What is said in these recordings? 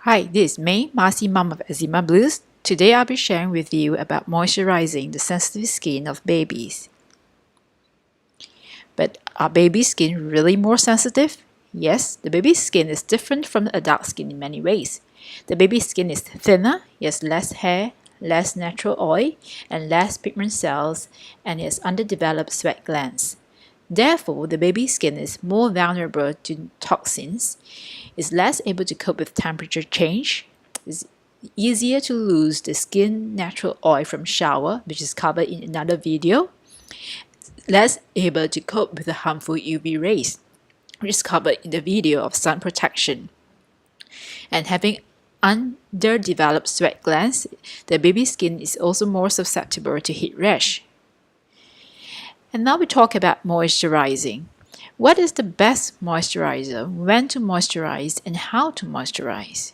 Hi, this is May, Marcy Mom of EczemaBlues. Today I'll be sharing with you about moisturizing the sensitive skin of babies. But are baby skin really more sensitive? Yes, the baby's skin is different from the adult skin in many ways. The baby's skin is thinner, it has less hair, less natural oil, and less pigment cells, and it has underdeveloped sweat glands. Therefore, the baby's skin is more vulnerable to toxins, is less able to cope with temperature change, is easier to lose the skin natural oil from shower, which is covered in another video, less able to cope with the harmful UV rays, which is covered in the video of sun protection. And having underdeveloped sweat glands, the baby's skin is also more susceptible to heat rash. And now we talk about moisturizing. What is the best moisturizer, when to moisturize, and how to moisturize?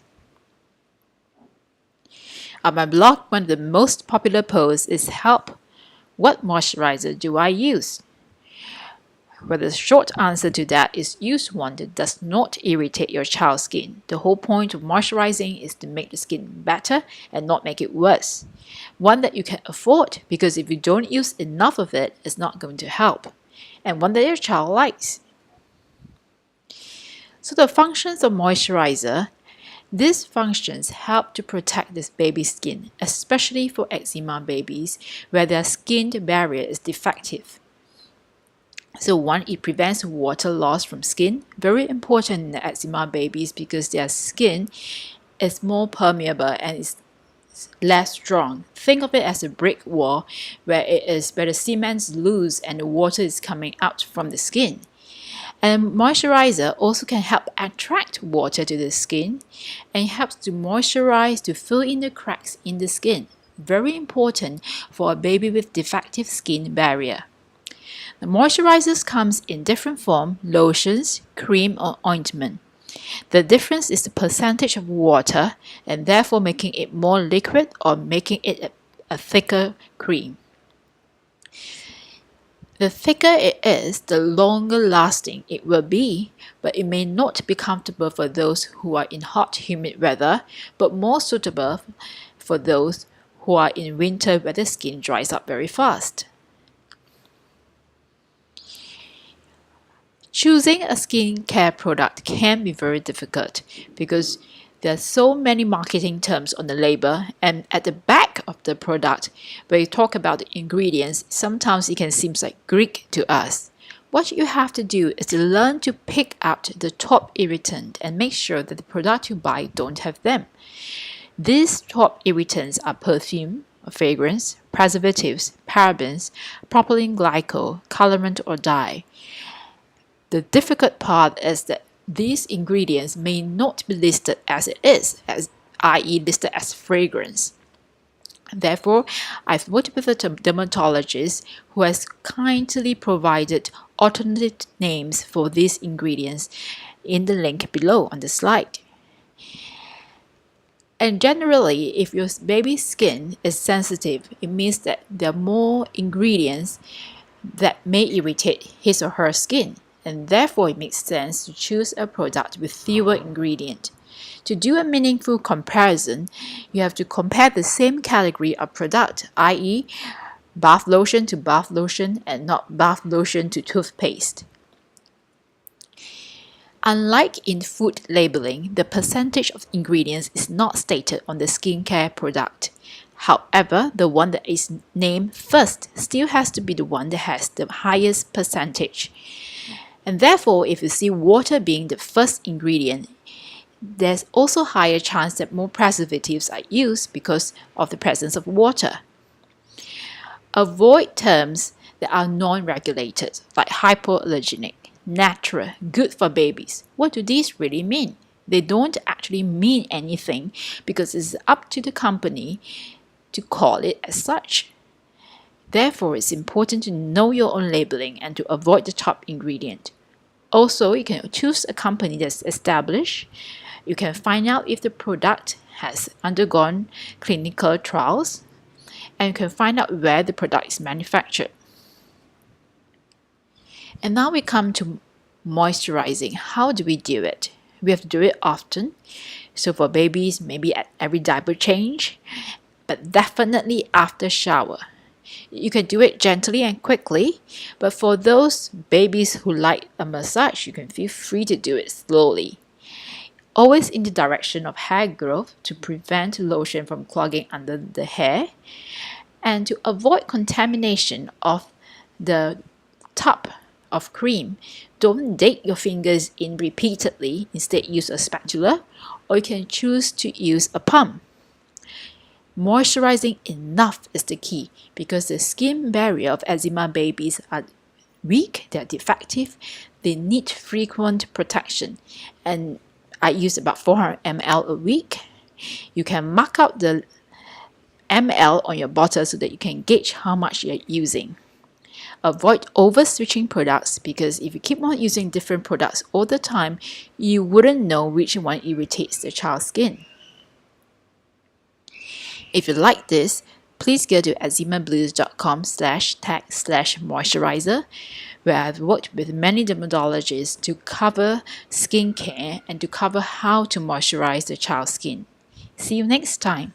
On my blog, one of the most popular posts is "Help! What moisturizer do I use?" Well, the short answer to that is use one that does not irritate your child's skin. The whole point of moisturizing is to make the skin better and not make it worse. One that you can afford, because if you don't use enough of it, it's not going to help. And one that your child likes. So the functions of moisturizer. These functions help to protect this baby's skin, especially for eczema babies where their skin barrier is defective. So one, it prevents water loss from skin. Very important in the eczema babies because their skin is more permeable and is less strong. Think of it as a brick wall where the cement's loose and the water is coming out from the skin. And moisturizer also can help attract water to the skin and helps to moisturize to fill in the cracks in the skin. Very important for a baby with defective skin barrier. The moisturizers comes in different form: lotions, cream, or ointment. The difference is the percentage of water and therefore making it more liquid or making it a thicker cream. The thicker it is, the longer lasting it will be, but it may not be comfortable for those who are in hot, humid weather, but more suitable for those who are in winter where the skin dries up very fast. Choosing a skincare product can be very difficult because there are so many marketing terms on the label, and at the back of the product, where you talk about the ingredients, sometimes it can seem like Greek to us. What you have to do is to learn to pick out the top irritant and make sure that the product you buy don't have them. These top irritants are perfume, fragrance, preservatives, parabens, propylene glycol, colorant, or dye. The difficult part is that these ingredients may not be listed as it is, i.e. listed as fragrance. Therefore, I've worked with a dermatologist who has kindly provided alternate names for these ingredients in the link below on the slide. And generally, if your baby's skin is sensitive, it means that there are more ingredients that may irritate his or her skin. And therefore it makes sense to choose a product with fewer ingredients. To do a meaningful comparison, you have to compare the same category of product, i.e. bath lotion to bath lotion and not bath lotion to toothpaste. Unlike in food labeling, the percentage of ingredients is not stated on the skincare product. However, the one that is named first still has to be the one that has the highest percentage. And therefore, if you see water being the first ingredient, there's also higher chance that more preservatives are used because of the presence of water. Avoid terms that are non-regulated, like hypoallergenic, natural, good for babies. What do these really mean? They don't actually mean anything because it's up to the company to call it as such. Therefore, it's important to know your own labeling and to avoid the top ingredient. Also, you can choose a company that's established. You can find out if the product has undergone clinical trials, and you can find out where the product is manufactured. And now we come to moisturizing. How do we do it? We have to do it often. So for babies, maybe at every diaper change, but definitely after shower. You can do it gently and quickly, but for those babies who like a massage, you can feel free to do it slowly. Always in the direction of hair growth to prevent lotion from clogging under the hair, and to avoid contamination of the tub of cream. Don't dig your fingers in repeatedly, instead use a spatula, or you can choose to use a pump. Moisturizing enough is the key because the skin barrier of eczema babies are weak, they're defective, they need frequent protection, and I use about 400 ml a week. You can mark out the ml on your bottle so that you can gauge how much you're using. Avoid over switching products because if you keep on using different products all the time, you wouldn't know which one irritates the child's skin. If you like this, please go to EczemaBlues.com/tag/moisturizer, where I've worked with many dermatologists to cover skincare and to cover how to moisturize the child's skin. See you next time.